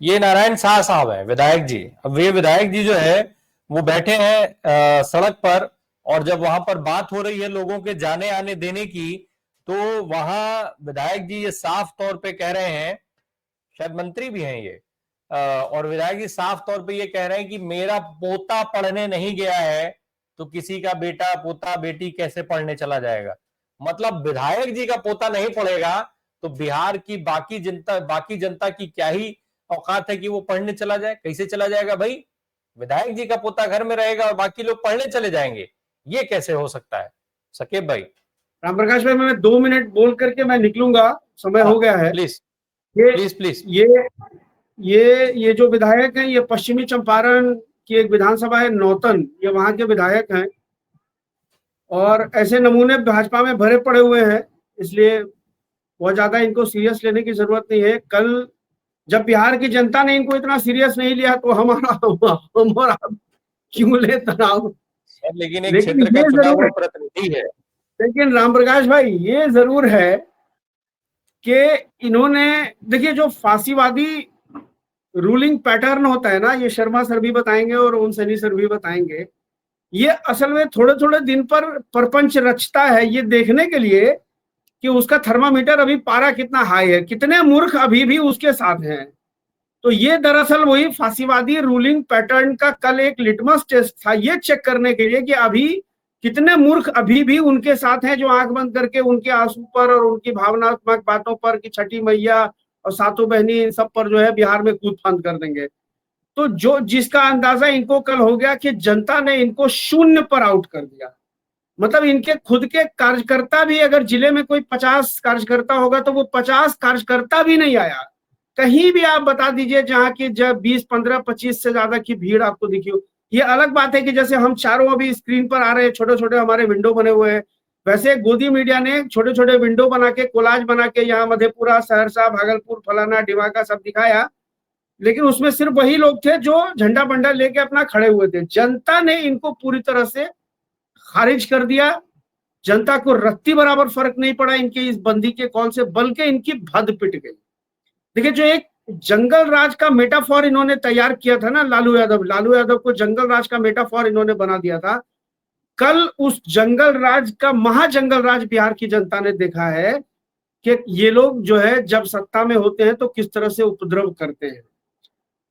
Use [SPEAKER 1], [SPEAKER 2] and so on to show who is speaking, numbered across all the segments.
[SPEAKER 1] ये नारायण शाह साहब है, विधायक जी। अब ये विधायक जी जो है वो बैठे हैं सड़क पर, और जब वहां पर बात हो रही है लोगों के जाने आने देने की, तो वहां विधायक जी ये साफ तौर पे कह रहे हैं, शायद मंत्री भी हैं ये, और विधायक जी साफ तौर पे ये कह रहे हैं कि मेरा पोता पढ़ने नहीं गया है तो किसी का बेटा पोता बेटी कैसे पढ़ने चला जाएगा। मतलब विधायक जी का पोता नहीं पढ़ेगा तो बिहार की बाकी जनता की क्या ही औकात है कि वो पढ़ने चला जाए? कैसे चला जाएगा भाई? विधायक जी का पोता घर में रहेगा और बाकी लोग पढ़ने चले जाएंगे, ये कैसे हो सकता है सकेब भाई?
[SPEAKER 2] राम प्रकाश भाई, मैं 2 मिनट बोल करके मैं निकलूंगा, समय
[SPEAKER 1] हाँ,
[SPEAKER 2] हो गया है।
[SPEAKER 1] प्लीज
[SPEAKER 2] ये
[SPEAKER 1] प्लीज प्लीज।
[SPEAKER 2] ये ये जो विधायक हैं, ये पश्चिमी चंपारण की एक विधानसभा है नौतन, ये वहां के विधायक हैं, और ऐसे नमूने भाजपा में भरे पड़े हुए हैं, इसलिए बहुत ज्यादा इनको सीरियस लेने की जरूरत नहीं है। कल जब बिहार की जनता ने इनको इतना सीरियस नहीं लिया तो हमारा क्यों ले तनाव।
[SPEAKER 1] लेकिन एक
[SPEAKER 2] लेकिन
[SPEAKER 1] क्षेत्र का
[SPEAKER 2] ये
[SPEAKER 1] चुना
[SPEAKER 2] जरूर
[SPEAKER 1] हुआ
[SPEAKER 2] है,
[SPEAKER 1] प्रतिनिधि है।
[SPEAKER 2] लेकिन राम प्रकाश भाई ये जरूर है कि इन्होंने, देखिए जो फांसीवादी रूलिंग पैटर्न होता है ना, ये शर्मा सर भी बताएंगे और ओम सैनी सर भी बताएंगे, ये असल में थोड़े थोड़े दिन पर परपंच रचता है ये देखने के लिए कि उसका थर्मामीटर अभी पारा कितना हाई है, कितने मूर्ख अभी भी उसके साथ हैं। तो ये दरअसल वही फांसीवादी रूलिंग पैटर्न का कल एक लिटमस टेस्ट था, ये चेक करने के लिए कि अभी कितने मूर्ख अभी भी उनके साथ हैं, जो आंख बंद करके उनके आंसू पर और उनकी भावनात्मक बातों पर कि छठी मैया और सातों बहनी इन सब पर जो है बिहार में कूद फांद कर देंगे। तो जो जिसका अंदाजा इनको कल हो गया कि जनता ने इनको शून्य पर आउट कर दिया। मतलब इनके खुद के कार्यकर्ता भी, अगर जिले में कोई 50 कार्यकर्ता होगा तो वो 50 कार्यकर्ता भी नहीं आया। कहीं भी आप बता दीजिए जहां की जब 20 15 25 से ज्यादा की भीड़ आपको दिखी हो। ये अलग बात है कि जैसे हम चारों अभी स्क्रीन पर आ रहे हैं, छोटे छोटे हमारे विंडो बने हुए हैं, वैसे गोदी मीडिया ने छोटे छोटे विंडो बना के कोलाज बना के यहाँ मधेपुरा सहरसा भागलपुर फलाना डिमाका सब दिखाया, लेकिन उसमें सिर्फ वही लोग थे जो झंडा बंडा लेके अपना खड़े हुए थे। जनता ने इनको पूरी तरह से खारिज कर दिया। जनता को रत्ती बराबर फर्क नहीं पड़ा इनके इस बंदी के कॉल से, बल्कि इनकी भद पिट गई। देखिए जो एक जंगल राज का मेटाफॉर इन्होंने तैयार किया था ना, लालू यादव को जंगल राज का मेटाफॉर इन्होंने बना दिया था। कल उस जंगल राज का महाजंगल राज बिहार की जनता ने देखा है कि ये लोग जो है जब सत्ता में होते हैं तो किस तरह से उपद्रव करते हैं।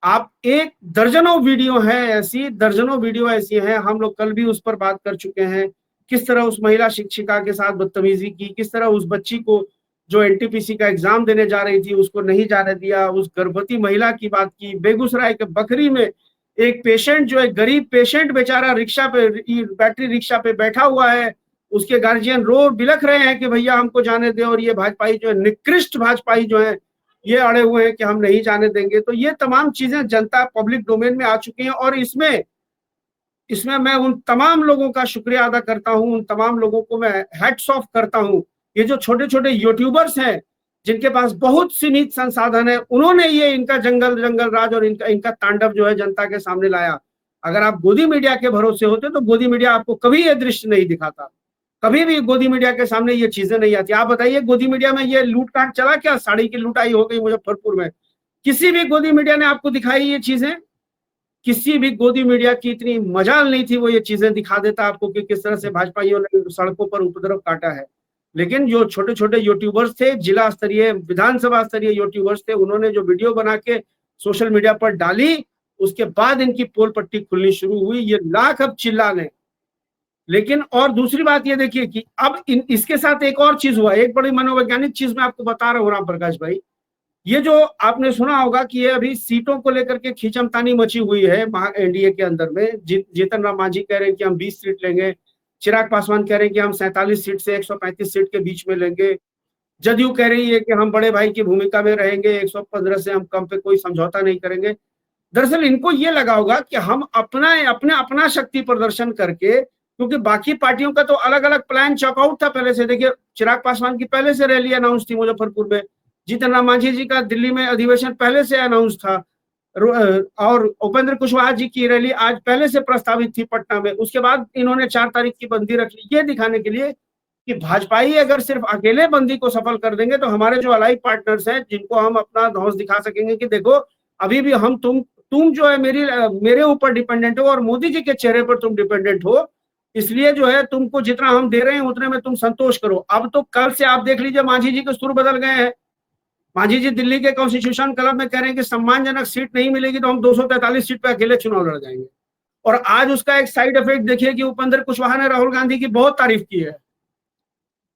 [SPEAKER 2] आप एक दर्जनों वीडियो है ऐसी, दर्जनों वीडियो ऐसी हैं, हम लोग कल भी उस पर बात कर चुके हैं, किस तरह उस महिला शिक्षिका के साथ बदतमीजी की, किस तरह उस बच्ची को जो एनटीपीसी का एग्जाम देने जा रही थी उसको नहीं जाने दिया, उस गर्भवती महिला की बात की। बेगूसराय के बखरी में एक पेशेंट जो है, गरीब पेशेंट बेचारा रिक्शा पे, बैटरी रिक्शा पे बैठा हुआ है, उसके गार्जियन रो बिलख रहे हैं कि भैया हमको जाने दें, और ये भाजपाई जो है, निकृष्ट भाजपाई जो है, ये अड़े हुए हैं कि हम नहीं जाने देंगे। तो ये तमाम चीजें जनता पब्लिक डोमेन में आ चुकी हैं, और इसमें इसमें मैं उन तमाम लोगों का शुक्रिया अदा करता हूं, उन तमाम लोगों को मैं हैट्स ऑफ करता हूं। ये जो छोटे छोटे यूट्यूबर्स हैं जिनके पास बहुत सीमित संसाधन है, उन्होंने ये इनका जंगल जंगल राज और इनका इनका तांडव जो है जनता के सामने लाया। अगर आप गोदी मीडिया के भरोसे होते तो गोदी मीडिया आपको कभी ये दृश्य नहीं दिखाता, कभी भी गोदी मीडिया के सामने ये चीजें नहीं आती। आप बताइए गोदी मीडिया में ये लूटकांड चला क्या? साड़ी की लूटाई हो गई मुजफ्फरपुर में, किसी भी गोदी मीडिया ने आपको दिखाई ये चीजें? किसी भी गोदी मीडिया की इतनी मजाल नहीं थी वो ये चीजें दिखा देता आपको कि किस तरह से भाजपाइयों ने सड़कों पर उपद्रव काटा है। लेकिन जो छोटे छोटे यूट्यूबर्स थे, जिला स्तरीय विधानसभा स्तरीय यूट्यूबर्स थे, उन्होंने जो वीडियो बना के सोशल मीडिया पर डाली, उसके बाद इनकी पोल पट्टी खुलनी शुरू हुई, ये लाख अब चिल्लाने। लेकिन और दूसरी बात ये देखिए कि अब इसके साथ एक और चीज हुआ, एक बड़ी मनोवैज्ञानिक चीज मैं आपको बता रहा हूँ राम प्रकाश भाई। ये जो आपने सुना होगा कि ये अभी सीटों को लेकर के खींचमतानी मची हुई है एनडीए के अंदर में। जीतन राम मांझी कह रहे हैं कि हम 20 सीट लेंगे, चिराग पासवान कह रहे हैं कि हम 47 सीट से 135 सीट के बीच में लेंगे, जदयू कह रही है कि हम बड़े भाई की भूमिका में रहेंगे, 115 से हम कम पे कोई समझौता नहीं करेंगे। दरअसल इनको ये लगा होगा कि हम अपना शक्ति प्रदर्शन करके, क्योंकि बाकी पार्टियों का तो अलग अलग प्लान चॉकआउट था पहले से। देखिए चिराग पासवान की पहले से रैली अनाउंस थी मुजफ्फरपुर में, जीतन राम मांझी जी का दिल्ली में अधिवेशन पहले से अनाउंस था, और उपेंद्र कुशवाहा जी की रैली आज पहले से प्रस्तावित थी पटना में। उसके बाद इन्होंने 4 तारीख की बंदी रख ली, ये दिखाने के लिए कि भाजपाई अगर सिर्फ अकेले बंदी को सफल कर देंगे तो हमारे जो अलाई पार्टनर्स हैं जिनको हम अपना धौंस दिखा सकेंगे कि देखो अभी भी हम तुम जो है मेरे ऊपर डिपेंडेंट हो और मोदी जी के चेहरे पर तुम डिपेंडेंट हो, इसलिए जो है तुमको जितना हम दे रहे हैं उतने में तुम संतोष करो। अब तो कल से आप देख लीजिए मांझी जी के सुर बदल गए हैं। मांझी जी दिल्ली के कॉन्स्टिट्यूशन क्लब में कह रहे हैं कि सम्मानजनक सीट नहीं मिलेगी तो हम 243 सीट पे अकेले चुनाव लड़ जाएंगे। और आज उसका एक साइड इफेक्ट देखिए कि उपेंद्र कुशवाहा ने राहुल गांधी की बहुत तारीफ की है,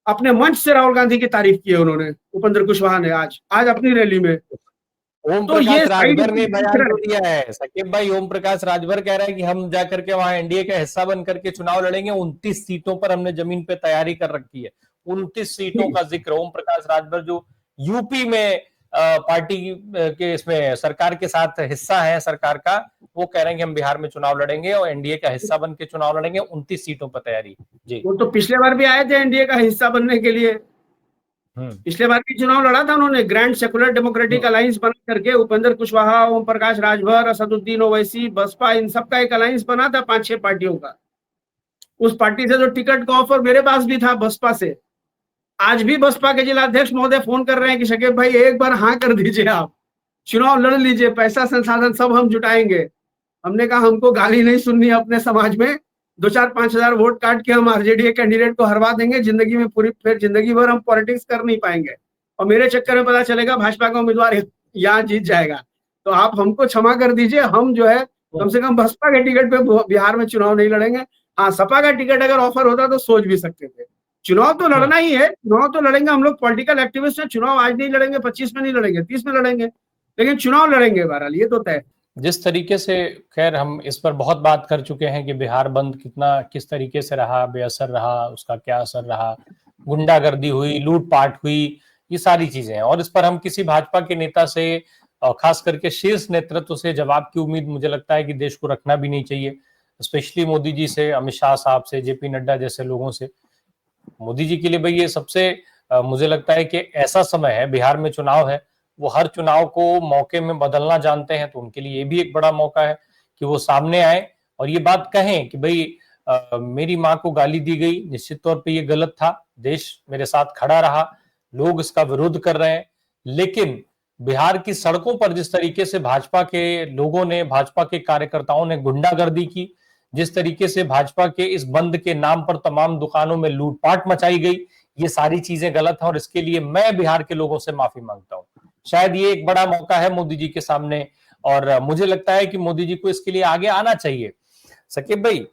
[SPEAKER 2] अपने मंच से राहुल गांधी की तारीफ की है उन्होंने, उपेंद्र कुशवाहा ने आज अपनी रैली में।
[SPEAKER 1] ओम
[SPEAKER 2] तो ये
[SPEAKER 1] प्रकाश
[SPEAKER 2] साइड
[SPEAKER 1] राजभर ने
[SPEAKER 2] इफेक्ट दिख
[SPEAKER 1] बयान
[SPEAKER 2] रहा
[SPEAKER 1] जो
[SPEAKER 2] है।
[SPEAKER 1] दिया है सकीब भाई, ओम प्रकाश राजभर कह रहा है कि हम जाकर के वहां एनडीए का हिस्सा बन करके चुनाव लड़ेंगे, 29 सीटों पर हमने जमीन पे तैयारी कर रखी है। 29 सीटों का जिक्र ओम प्रकाश राजभर जो यूपी में पार्टी के इसमें सरकार के साथ हिस्सा है सरकार का, वो कह रहे हैं कि हम बिहार में चुनाव लड़ेंगे और एनडीए का हिस्सा बन के चुनाव लड़ेंगे, 29 सीटों पर तैयारी। जी।
[SPEAKER 2] वो तो पिछले बार भी आए थे एनडीए का हिस्सा बनने के लिए,
[SPEAKER 1] हम्म।
[SPEAKER 2] पिछले बार भी चुनाव लड़ा था उन्होंने, ग्रैंड सेकुलर डेमोक्रेटिक अलायंस बना करके उपेंद्र कुशवाहा, ओम प्रकाश राजभर, असदुद्दीन ओवैसी, बसपा, इन सबका एक अलायंस बना था 5-6 पार्टियों का। उस पार्टी से जो टिकट का ऑफर मेरे पास भी था बसपा से। आज भी बसपा के जिलाध्यक्ष महोदय फोन कर रहे हैं कि शकीब भाई एक बार हाँ कर दीजिए, आप चुनाव लड़ लीजिए, पैसा संसाधन सब हम जुटाएंगे। हमने कहा हमको गाली नहीं सुननी अपने समाज में, 2-4-5 हजार वोट काट के हम आरजेडी कैंडिडेट को हरवा देंगे, जिंदगी में पूरी फिर जिंदगी भर हम पॉलिटिक्स कर नहीं पाएंगे और मेरे चक्कर में पता चलेगा भाजपा का उम्मीदवार यहाँ जीत जाएगा। तो आप हमको क्षमा कर दीजिए, हम जो है कम से कम बसपा के टिकट पे बिहार में चुनाव नहीं लड़ेंगे। हाँ, सपा का टिकट अगर ऑफर होता तो सोच भी सकते थे। चुनाव तो लड़ना ही है, चुनाव तो लड़ेंगे हम लोग, पॉलिटिकल एक्टिविस्ट हैं। चुनाव आज नहीं लड़ेंगे, 25 में नहीं लड़ेंगे, 30 में लड़ेंगे, लेकिन चुनाव लड़ेंगे बहरहाल, ये तो तय।
[SPEAKER 1] जिस तरीके से, खैर हम इस पर बहुत बात कर चुके हैं कि बिहार बंद किस तरीके से रहा, बेअसर रहा, उसका क्या असर रहा, गुंडागर्दी हुई, लूटपाट हुई, ये सारी चीजें हैं। और इस पर हम किसी भाजपा के नेता से, खास करके शीर्ष नेतृत्व से जवाब की उम्मीद मुझे लगता है कि देश को रखना भी नहीं चाहिए, स्पेशली मोदी जी से, अमित शाह साहब से, जेपी नड्डा जैसे लोगों से। मोदी जी के लिए भाई ये सबसे मुझे लगता है कि ऐसा समय है, बिहार में चुनाव है, वो हर चुनाव को मौके में बदलना जानते हैं, तो उनके लिए ये भी एक बड़ा मौका है कि वो सामने आए और ये बात कहें कि भाई मेरी माँ को गाली दी गई, निश्चित तौर पे ये गलत था, देश मेरे साथ खड़ा रहा, लोग इसका विरोध कर रहे हैं, लेकिन बिहार की सड़कों पर जिस तरीके से भाजपा के लोगों ने, भाजपा के कार्यकर्ताओं ने गुंडागर्दी की, जिस तरीके से भाजपा के इस बंद के नाम पर तमाम दुकानों में लूटपाट मचाई गई, ये सारी चीजें गलत हैं और इसके लिए मैं बिहार के लोगों से माफी मांगता हूं। शायद ये एक बड़ा मौका है मोदी जी के सामने और मुझे लगता है कि मोदी जी को इसके लिए आगे आना चाहिए। सकीब भाई,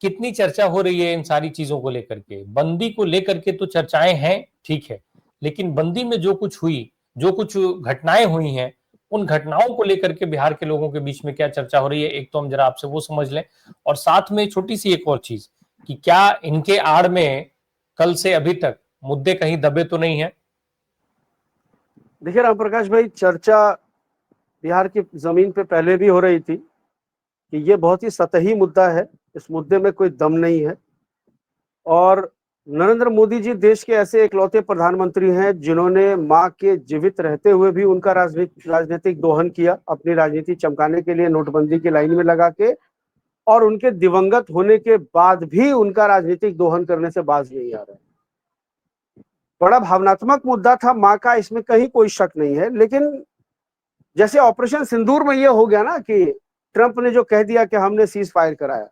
[SPEAKER 1] कितनी चर्चा हो रही है इन सारी चीजों को लेकर के, बंदी को लेकर के तो चर्चाएं हैं, ठीक है, लेकिन बंदी में जो कुछ हुई, जो कुछ घटनाएं हुई हैं, उन घटनाओं को लेकर के बिहार के लोगों के बीच में क्या चर्चा हो रही है, एक तो हम जरा आपसे वो समझ लें। और साथ में छोटी सी एक और चीज कि क्या इनके आड़ में कल से अभी तक मुद्दे कहीं दबे तो नहीं है?
[SPEAKER 3] देखिए राम प्रकाश भाई, चर्चा बिहार की जमीन पे पहले भी हो रही थी कि ये बहुत ही सतही मुद्दा है, इस मुद्दे में कोई दम नहीं है। और नरेंद्र मोदी जी देश के ऐसे इकलौते प्रधानमंत्री हैं जिन्होंने मां के जीवित रहते हुए भी उनका राजनीतिक दोहन किया, अपनी राजनीति चमकाने के लिए नोटबंदी की लाइन में लगा के, और उनके दिवंगत होने के बाद भी उनका राजनीतिक दोहन करने से बाज नहीं आ रहा है। बड़ा भावनात्मक मुद्दा था मां का, इसमें कहीं कोई शक नहीं है। लेकिन जैसे ऑपरेशन सिंदूर में ये हो गया ना कि ट्रंप ने जो कह दिया कि हमने सीज फायर कराया,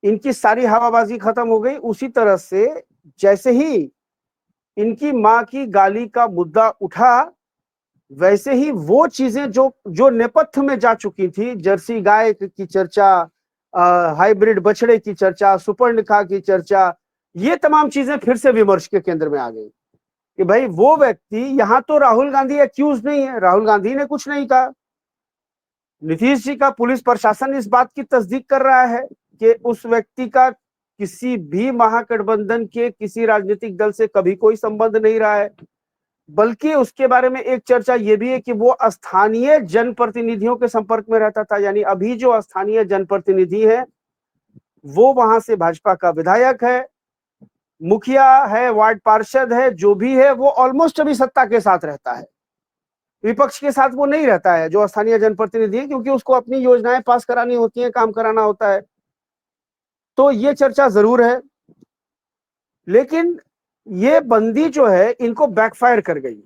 [SPEAKER 3] इनकी सारी हवाबाजी खत्म हो गई। उसी तरह से जैसे ही इनकी मां की गाली का मुद्दा उठा, वैसे ही वो चीजें जो नेपथ्य में जा चुकी थी, जर्सी गाय की चर्चा, हाइब्रिड बछड़े की चर्चा, सुपर्णखा की चर्चा, ये तमाम चीजें फिर से विमर्श के केंद्र में आ गई कि भाई वो व्यक्ति, यहां तो राहुल गांधी एक्यूज नहीं है, राहुल गांधी ने कुछ नहीं कहा, नीतीश जी का पुलिस प्रशासन इस बात की तस्दीक कर रहा है कि उस व्यक्ति का किसी भी महागठबंधन के किसी राजनीतिक दल से कभी कोई संबंध नहीं रहा है। बल्कि उसके बारे में एक चर्चा यह भी है कि वो स्थानीय जनप्रतिनिधियों के संपर्क में रहता था, यानी अभी जो स्थानीय जनप्रतिनिधि है वो वहां से भाजपा का विधायक है, मुखिया है, वार्ड पार्षद है, जो भी है वो ऑलमोस्ट अभी सत्ता के साथ रहता है, विपक्ष के साथ वो नहीं रहता है जो स्थानीय जनप्रतिनिधि है, क्योंकि उसको अपनी योजनाएं पास करानी होती हैं, काम कराना होता है। तो ये चर्चा जरूर है, लेकिन ये बंदी जो है इनको बैकफायर कर गई।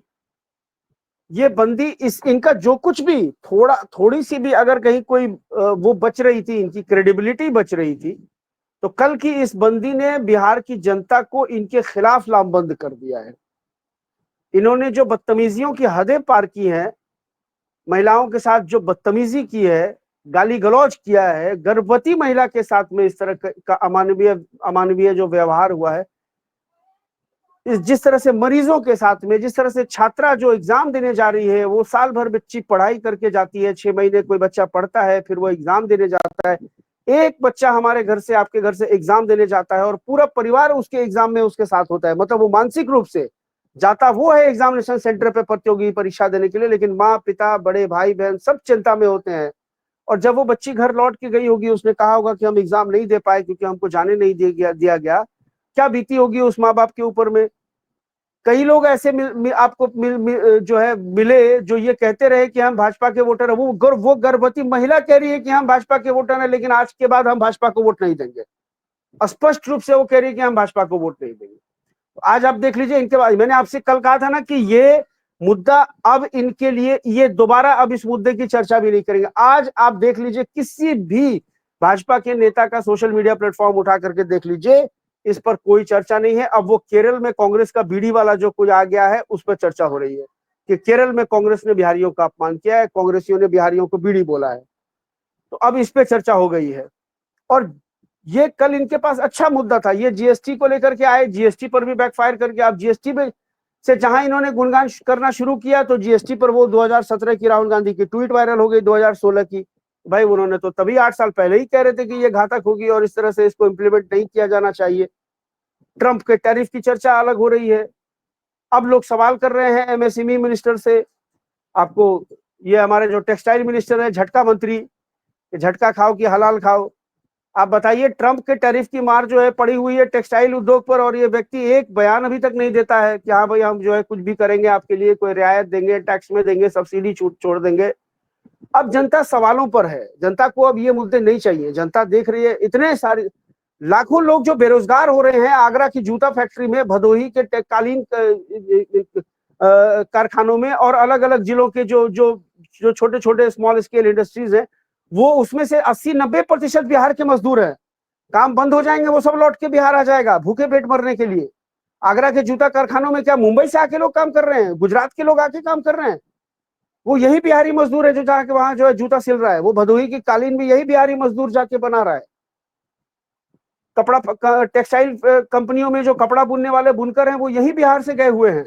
[SPEAKER 3] ये बंदी इस इनका जो कुछ भी थोड़ी सी भी अगर कहीं कोई वो बच रही थी, इनकी क्रेडिबिलिटी बच रही थी, तो कल की इस बंदी ने बिहार की जनता को इनके खिलाफ लामबंद कर दिया है। इन्होंने जो बदतमीजियों की हदें पार की हैं, महिलाओं के साथ जो बदतमीजी की है, गाली गलौज किया है, गर्भवती महिला के साथ में इस तरह का अमानवीय जो व्यवहार हुआ है, जिस तरह से मरीजों के साथ में, जिस तरह से छात्रा जो एग्जाम देने जा रही है, वो साल भर बच्ची पढ़ाई करके जाती है, 6 महीने कोई बच्चा पढ़ता है, फिर वो एग्जाम देने जाता है। एक बच्चा हमारे घर से, आपके घर से एग्जाम देने जाता है और पूरा परिवार उसके एग्जाम में उसके साथ होता है। मतलब वो मानसिक रूप से जाता वो है एग्जामिनेशन सेंटर पे प्रतियोगी परीक्षा देने के लिए, लेकिन माँ पिता बड़े भाई बहन सब चिंता में होते हैं। और जब वो बच्ची घर लौट के गई होगी, उसने कहा होगा कि हम एग्जाम नहीं दे पाए क्योंकि हमको जाने नहीं दिया गया, क्या बीती होगी उस माँ बाप के ऊपर में। कई लोग ऐसे आपको जो है मिले जो ये कहते रहे कि हम भाजपा के वोटर है। वो गर्भवती महिला कह रही है कि हम भाजपा के वोटर हैं, लेकिन आज के बाद हम भाजपा को वोट नहीं देंगे। स्पष्ट रूप से वो कह रही है कि हम भाजपा को वोट नहीं देंगे। आज आप देख लीजिए इनके बाद, मैंने आपसे कल कहा था ना कि ये मुद्दा अब इनके लिए, ये दोबारा अब इस मुद्दे की चर्चा भी नहीं करेंगे। आज आप देख लीजिए किसी भी भाजपा के नेता का सोशल मीडिया प्लेटफॉर्म उठा करके देख लीजिए, इस पर कोई चर्चा नहीं है। अब वो केरल में कांग्रेस का बीडी वाला जो कुछ आ गया है उस पर चर्चा हो रही है कि केरल में कांग्रेस ने बिहारियों का अपमान किया है, कांग्रेसियों ने बिहारियों को बीडी बोला है, तो अब इस पे चर्चा हो गई है। और ये कल इनके पास अच्छा मुद्दा था, ये जीएसटी को लेकर के आए, जीएसटी पर भी बैकफायर करके आप जीएसटी में से जहां इन्होंने गुणगान करना शुरू किया, तो जीएसटी पर वो 2017 की राहुल गांधी की ट्वीट वायरल हो गई, 2016 की। भाई उन्होंने तो तभी 8 साल पहले ही कह रहे थे कि ये घातक होगी और इस तरह से इसको इम्प्लीमेंट नहीं किया जाना चाहिए। ट्रंप के टैरिफ की चर्चा अलग हो रही है। अब लोग सवाल कर रहे हैं एमएसएमई मिनिस्टर से, आपको ये हमारे जो टेक्सटाइल मिनिस्टर है, झटका मंत्री, झटका खाओ कि हलाल खाओ। आप बताइए, ट्रंप के टैरिफ की मार जो है पड़ी हुई है टेक्सटाइल उद्योग पर, और ये व्यक्ति एक बयान अभी तक नहीं देता है कि हाँ भाई हम जो है कुछ भी करेंगे आपके लिए, कोई रियायत देंगे, टैक्स में देंगे, सब्सिडी छूट छोड़ देंगे। अब जनता सवालों पर है, जनता को अब ये मुद्दे नहीं चाहिए। जनता देख रही है इतने सारे लाखों लोग जो बेरोजगार हो रहे हैं, आगरा की जूता फैक्ट्री में, भदोही के कालीन कारखानों में, और अलग अलग जिलों के जो छोटे छोटे स्मॉल स्केल इंडस्ट्रीज है, वो उसमें से 80-90% बिहार के मजदूर हैं। काम बंद हो जाएंगे, वो सब लौट के बिहार आ जाएगा भूखे पेट मरने के लिए। आगरा के जूता कारखानों में क्या मुंबई से आके लोग काम कर रहे हैं, गुजरात के लोग आके काम कर रहे हैं? वो यही बिहारी मजदूर है जो जाके वहां जो है जूता सिल रहा है। वो भदोही की कालीन में यही बिहारी मजदूर जाके बना रहा है। कपड़ा टेक्सटाइल कंपनियों में जो कपड़ा बुनने वाले बुनकर हैं, वो यही बिहार से गए हुए हैं।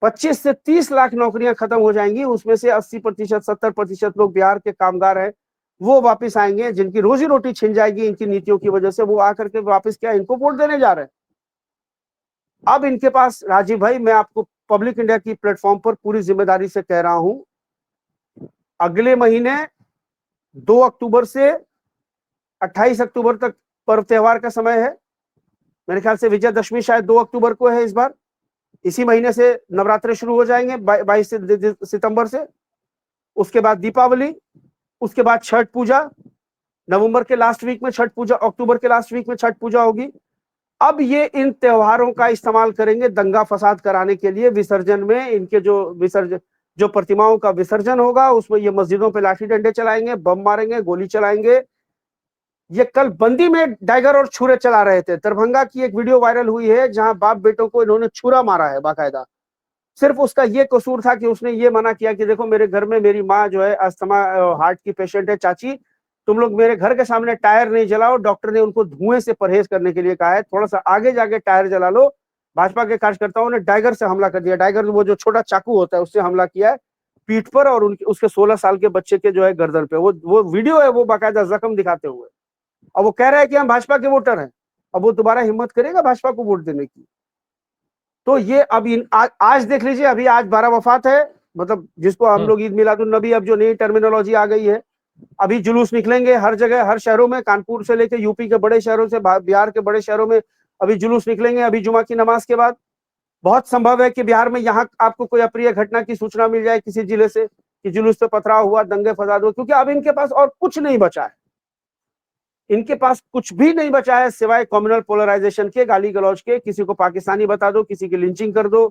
[SPEAKER 3] 25 से 30 लाख नौकरियां खत्म हो जाएंगी, उसमें से 80%, 70% लोग बिहार के कामगार हैं, वो वापस आएंगे, जिनकी रोजी रोटी छिन जाएगी इनकी नीतियों की वजह से। वो आकर के वापस क्या इनको वोट देने जा रहे हैं? अब इनके पास, राजीव भाई, मैं आपको पब्लिक इंडिया की प्लेटफॉर्म पर पूरी जिम्मेदारी से कह रहा हूं, अगले महीने 2 अक्टूबर से 28 अक्टूबर तक पर्व त्योहार का समय है। मेरे ख्याल से विजयदशमी शायद 2 अक्टूबर को है इस बार। इसी महीने से नवरात्रे शुरू हो जाएंगे 22 सितंबर से। उसके बाद दीपावली, उसके बाद छठ पूजा, नवंबर के लास्ट वीक में छठ पूजा, अक्टूबर के लास्ट वीक में छठ पूजा होगी। अब ये इन त्योहारों का इस्तेमाल करेंगे दंगा फसाद कराने के लिए। विसर्जन में इनके जो प्रतिमाओं का विसर्जन होगा, उसमें ये मस्जिदों पे लाठी डंडे चलाएंगे, बम मारेंगे, गोली चलाएंगे। ये कल बंदी में डाइगर और छुरे चला रहे थे। दरभंगा की एक वीडियो वायरल हुई है जहां बाप बेटों को इन्होंने छुरा मारा है बाकायदा। सिर्फ उसका ये कसूर था कि उसने ये मना किया कि देखो मेरे घर में मेरी माँ जो है अस्थमा हार्ट की पेशेंट है, चाची तुम लोग मेरे घर के सामने टायर नहीं जलाओ, डॉक्टर ने उनको धुएं से परहेज करने के लिए कहा है, थोड़ा सा आगे जाके टायर जला लो। भाजपा के कार्यकर्ताओं ने डाइगर से हमला कर दिया। डाइगर वो जो छोटा चाकू होता है उससे हमला किया है पीठ पर, और उसके 16 साल के बच्चे के जो है गर्दन पे। वो वीडियो है, वो बाकायदा जख्म दिखाते हुए। और वो कह रहा है कि हम भाजपा के वोटर हैं। अब वो दोबारा हिम्मत करेगा भाजपा को वोट देने की? तो ये अब आज देख लीजिए, अभी आज 12 वफात है, मतलब जिसको हम लोग ईद मिलादुन नबी, अब जो नई टर्मिनोलॉजी आ गई है। अभी जुलूस निकलेंगे हर जगह, हर शहरों में, कानपुर से लेकर यूपी के बड़े शहरों से बिहार के बड़े शहरों में अभी जुलूस निकलेंगे। अभी जुमा की नमाज के बाद बहुत संभव है कि बिहार में यहाँ आपको कोई अप्रिय घटना की सूचना मिल जाए किसी जिले से कि जुलूस पे पथराव हुआ, दंगे फसाद हुआ, क्योंकि अब इनके पास और कुछ नहीं बचा है। इनके पास कुछ भी नहीं बचा है सिवाय कम्युनल पोलराइजेशन के, गाली गलौज के। किसी को पाकिस्तानी बता दो, किसी की लिंचिंग कर दो,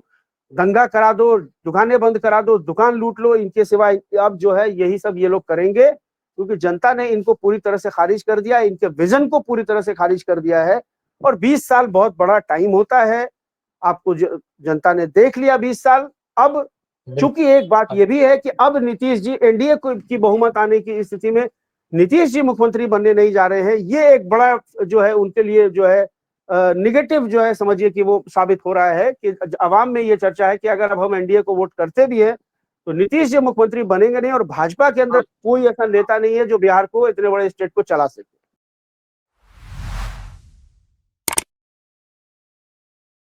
[SPEAKER 3] दंगा करा दो, दुकानें बंद करा दो, दुकान लूट लो, इनके सिवा अब जो है यही सब ये लोग करेंगे, क्योंकि जनता ने इनको पूरी तरह से खारिज कर दिया, इनके विजन को पूरी तरह से खारिज कर दिया है। और 20 साल बहुत बड़ा टाइम होता है, आपको जनता ने देख लिया 20 साल। अब चूंकि एक बात ये भी है कि अब नीतीश जी एनडीए की बहुमत आने की स्थिति में नीतीश जी मुख्यमंत्री बनने नहीं जा रहे हैं, ये एक बड़ा जो है उनके लिए जो है निगेटिव जो है समझिए कि वो साबित हो रहा है कि अवाम में ये चर्चा है कि अगर अब हम एनडीए को वोट करते भी है तो नीतीश जी मुख्यमंत्री बनेंगे नहीं, और भाजपा के अंदर कोई ऐसा नेता नहीं है जो बिहार को, इतने बड़े स्टेट को चला सके।